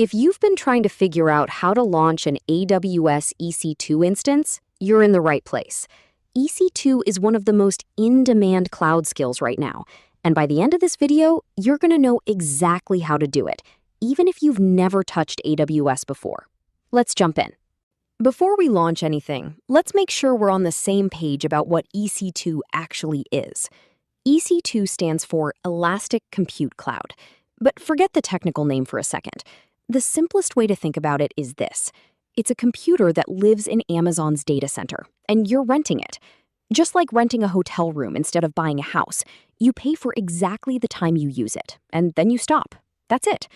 If you've been trying to figure out how to launch an AWS EC2 instance, you're in the right place. EC2 is one of the most in-demand cloud skills right now, and by the end of this video, you're going to know exactly how to do it, even if you've never touched AWS before. Let's jump in. Before we launch anything, let's make sure we're on the same page about what EC2 actually is. EC2 stands for Elastic Compute Cloud, but forget the technical name for a second. The simplest way to think about it is this. It's a computer that lives in Amazon's data center, and you're renting it. Just like renting a hotel room instead of buying a house, you pay for exactly the time you use it, and then you stop. That's it.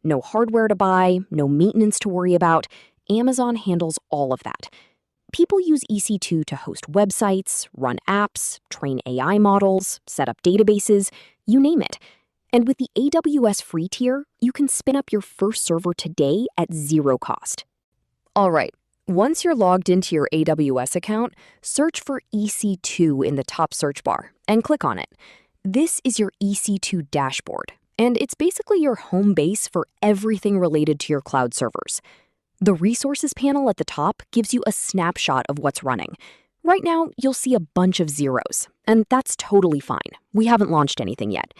No hardware to buy, no maintenance to worry about. Amazon handles all of that. People use EC2 to host websites, run apps, train AI models, set up databases, you name it. And with the AWS free tier, you can spin up your first server today at zero cost. All right, once you're logged into your AWS account, search for EC2 in the top search bar and click on it. This is your EC2 dashboard, and it's basically your home base for everything related to your cloud servers. The resources panel at the top gives you a snapshot of what's running. Right now, you'll see a bunch of zeros, and that's totally fine. We haven't launched anything yet.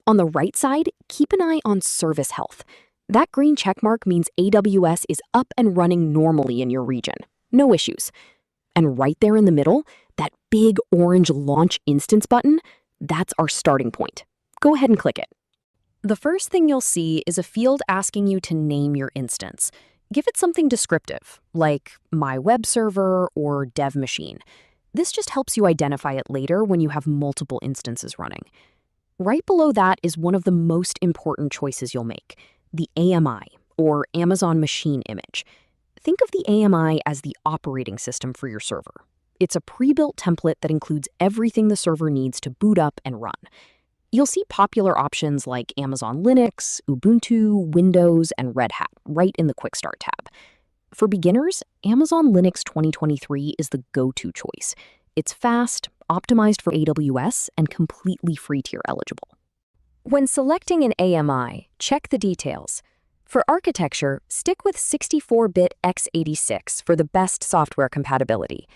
On the right side, keep an eye on service health. That green checkmark means AWS is up and running normally in your region. No issues. And right there in the middle, that big orange Launch Instance button, that's our starting point. Go ahead and click it. The first thing you'll see is a field asking you to name your instance. Give it something descriptive, like My Web Server or Dev Machine. This just helps you identify it later when you have multiple instances running. Right below that is one of the most important choices you'll make, the AMI, or Amazon Machine Image. Think of the AMI as the operating system for your server. It's a pre-built template that includes everything the server needs to boot up and run. You'll see popular options like Amazon Linux, Ubuntu, Windows, and Red Hat right in the Quick Start tab. For beginners, Amazon Linux 2023 is the go-to choice. It's fast, optimized for AWS, and completely free tier eligible. When selecting an AMI, check the details. For architecture, stick with 64-bit x86 for the best software compatibility.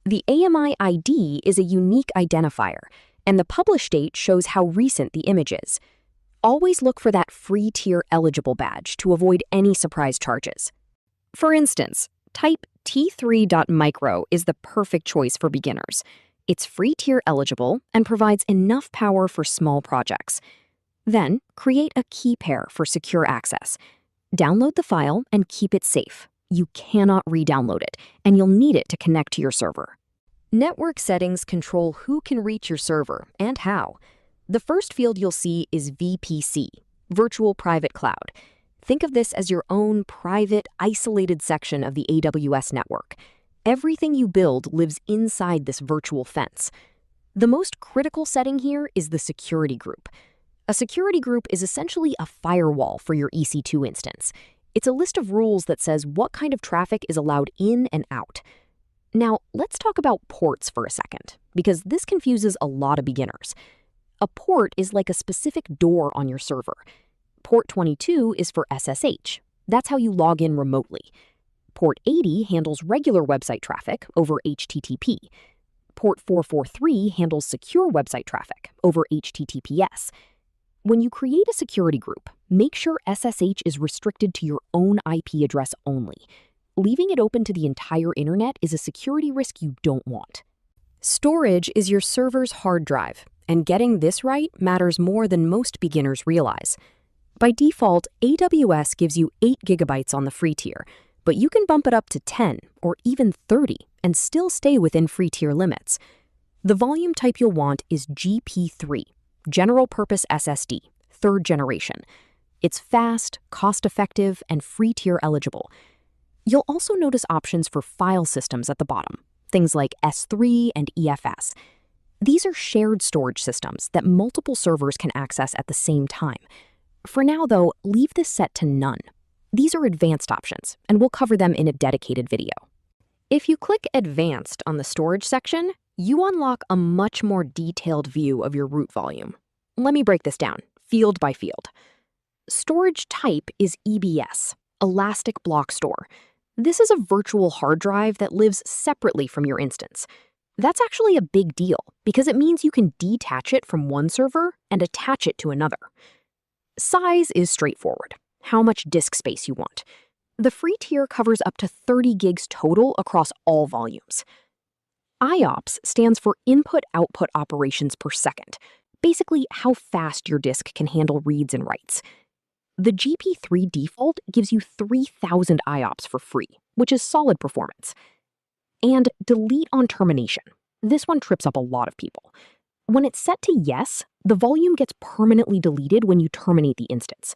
The AMI ID is a unique identifier, and the publish date shows how recent the image is. Always look for that free tier eligible badge to avoid any surprise charges. For instance, type t3.micro is the perfect choice for beginners. It's free tier eligible and provides enough power for small projects. Then, create a key pair for secure access. Download the file and keep it safe. You cannot re-download it, and you'll need it to connect to your server. Network settings control who can reach your server and how. The first field you'll see is VPC, Virtual Private Cloud. Think of this as your own private, isolated section of the AWS network. Everything you build lives inside this virtual fence. The most critical setting here is the security group. A security group is essentially a firewall for your EC2 instance. It's a list of rules that says what kind of traffic is allowed in and out. Now, let's talk about ports for a second, because this confuses a lot of beginners. A port is like a specific door on your server. Port 22 is for SSH. That's how you log in remotely. Port 80 handles regular website traffic over HTTP. Port 443 handles secure website traffic over HTTPS. When you create a security group, make sure SSH is restricted to your own IP address only. Leaving it open to the entire internet is a security risk you don't want. Storage is your server's hard drive, and getting this right matters more than most beginners realize. By default, AWS gives you 8 gigabytes on the free tier, but you can bump it up to 10 or even 30 and still stay within free tier limits. The volume type you'll want is GP3, General Purpose SSD, 3rd generation. It's fast, cost-effective, and free tier eligible. You'll also notice options for file systems at the bottom, things like S3 and EFS. These are shared storage systems that multiple servers can access at the same time. For now, though, leave this set to none. These are advanced options, and we'll cover them in a dedicated video. If you click Advanced on the storage section, you unlock a much more detailed view of your root volume. Let me break this down, field by field. Storage type is EBS, Elastic Block Store. This is a virtual hard drive that lives separately from your instance. That's actually a big deal because it means you can detach it from one server and attach it to another. Size is straightforward, how much disk space you want. The free tier covers up to 30 gigs total across all volumes. IOPS stands for Input-Output Operations per second, basically how fast your disk can handle reads and writes. The GP3 default gives you 3,000 IOPS for free, which is solid performance. And delete on termination. This one trips up a lot of people. When it's set to yes, the volume gets permanently deleted when you terminate the instance.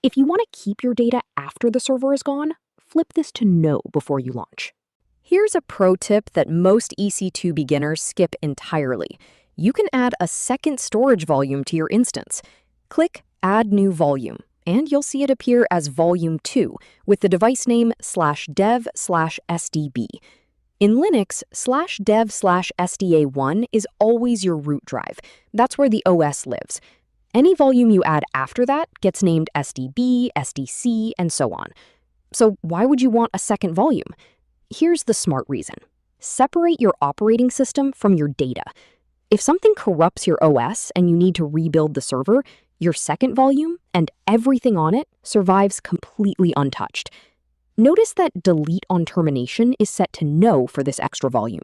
If you want to keep your data after the server is gone, flip this to no before you launch. Here's a pro tip that most EC2 beginners skip entirely. You can add a second storage volume to your instance. Click Add New Volume, and you'll see it appear as Volume 2 with the device name /dev/SDB. In Linux, /dev/SDA1 is always your root drive. That's where the OS lives. Any volume you add after that gets named SDB, SDC, and so on. So why would you want a second volume? Here's the smart reason. Separate your operating system from your data. If something corrupts your OS and you need to rebuild the server, your second volume and everything on it survives completely untouched. Notice that delete on termination is set to no for this extra volume.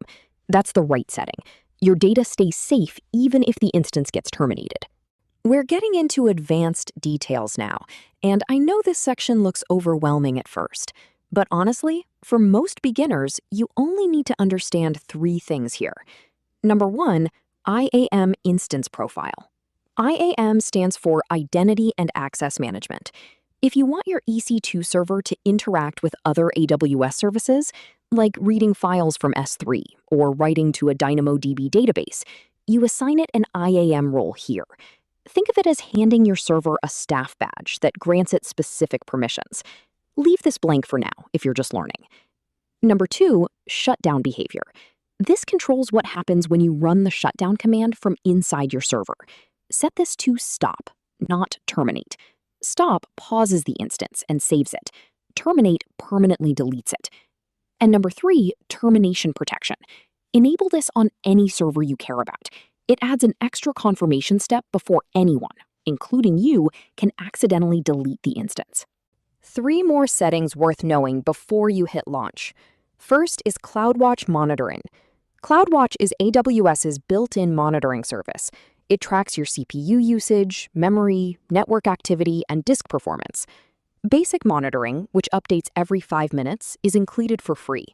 That's the right setting. Your data stays safe even if the instance gets terminated. We're getting into advanced details now, and I know this section looks overwhelming at first, but honestly, for most beginners, you only need to understand 3 things here. Number 1, IAM Instance Profile. IAM stands for Identity and Access Management. If you want your EC2 server to interact with other AWS services, like reading files from S3 or writing to a DynamoDB database, you assign it an IAM role here. Think of it as handing your server a staff badge that grants it specific permissions. Leave this blank for now if you're just learning. Number 2, shutdown behavior. This controls what happens when you run the shutdown command from inside your server. Set this to stop, not terminate. Stop pauses the instance and saves it. Terminate permanently deletes it. And number 3, termination protection. Enable this on any server you care about. It adds an extra confirmation step before anyone, including you, can accidentally delete the instance. 3 more settings worth knowing before you hit launch. First is CloudWatch monitoring. CloudWatch is AWS's built-in monitoring service. It tracks your CPU usage, memory, network activity, and disk performance. Basic monitoring, which updates every 5 minutes, is included for free.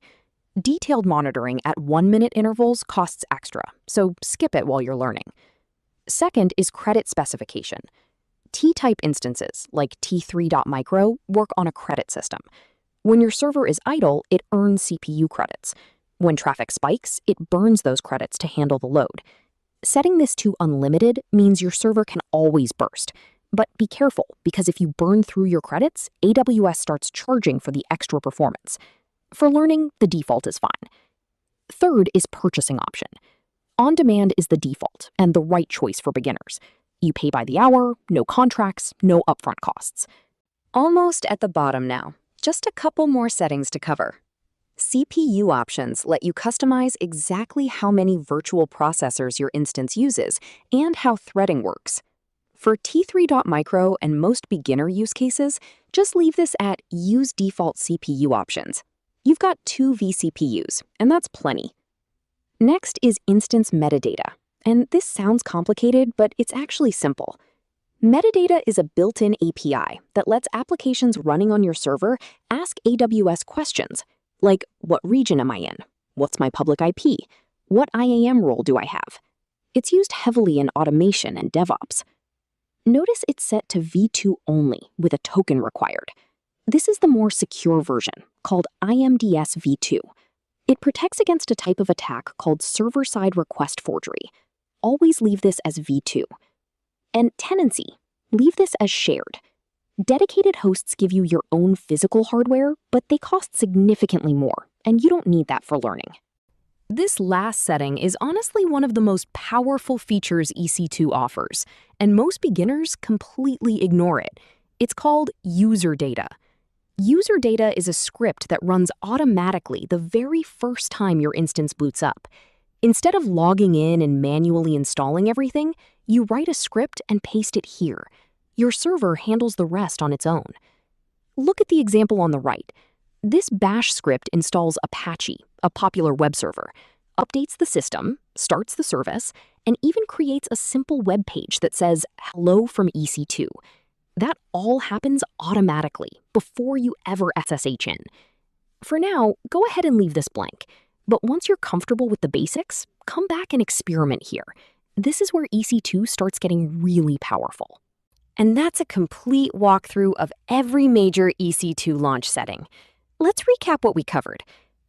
Detailed monitoring at 1-minute intervals costs extra, so skip it while you're learning. Second is credit specification. T-type instances, like T3.micro, work on a credit system. When your server is idle, it earns CPU credits. When traffic spikes, it burns those credits to handle the load. Setting this to unlimited means your server can always burst. But be careful, because if you burn through your credits, AWS starts charging for the extra performance. For learning, the default is fine. Third is purchasing option. On-demand is the default and the right choice for beginners. You pay by the hour, no contracts, no upfront costs. Almost at the bottom now. Just a couple more settings to cover. CPU options let you customize exactly how many virtual processors your instance uses and how threading works. For T3.micro and most beginner use cases, just leave this at Use Default CPU Options. You've got 2 vCPUs, and that's plenty. Next is instance metadata, and this sounds complicated, but it's actually simple. Metadata is a built-in API that lets applications running on your server ask AWS questions, like what region am I in? What's my public IP? What IAM role do I have? It's used heavily in automation and DevOps. Notice it's set to v2 only with a token required. This is the more secure version, called IMDS v2. It protects against a type of attack called server-side request forgery. Always leave this as v2. And tenancy, leave this as shared. Dedicated hosts give you your own physical hardware, but they cost significantly more, and you don't need that for learning. This last setting is honestly one of the most powerful features EC2 offers, and most beginners completely ignore it. It's called user data. User data is a script that runs automatically the very first time your instance boots up. Instead of logging in and manually installing everything, you write a script and paste it here. Your server handles the rest on its own. Look at the example on the right. This bash script installs Apache, a popular web server, updates the system, starts the service, and even creates a simple web page that says, "Hello from EC2." That all happens automatically before you ever SSH in. For now, go ahead and leave this blank. But once you're comfortable with the basics, come back and experiment here. This is where EC2 starts getting really powerful. And that's a complete walkthrough of every major EC2 launch setting. Let's recap what we covered.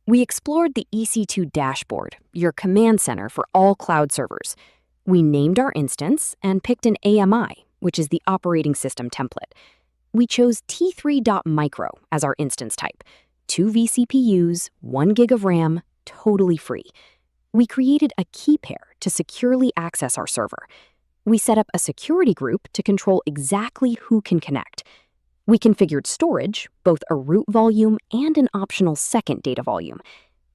We explored the EC2 dashboard, your command center for all cloud servers. We named our instance and picked an AMI, which is the operating system template. We chose T3.micro as our instance type. 2 vCPUs, 1 gig of RAM, totally free. We created a key pair to securely access our server. We set up a security group to control exactly who can connect. We configured storage, both a root volume and an optional second data volume.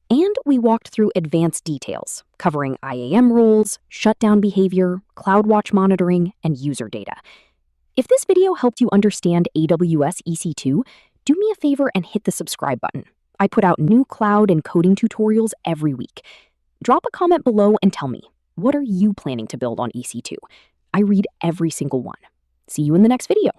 And we walked through advanced details, covering IAM rules, shutdown behavior, CloudWatch monitoring, and user data. If this video helped you understand AWS EC2, do me a favor and hit the subscribe button. I put out new cloud and coding tutorials every week. Drop a comment below and tell me, what are you planning to build on EC2? I read every single one. See you in the next video.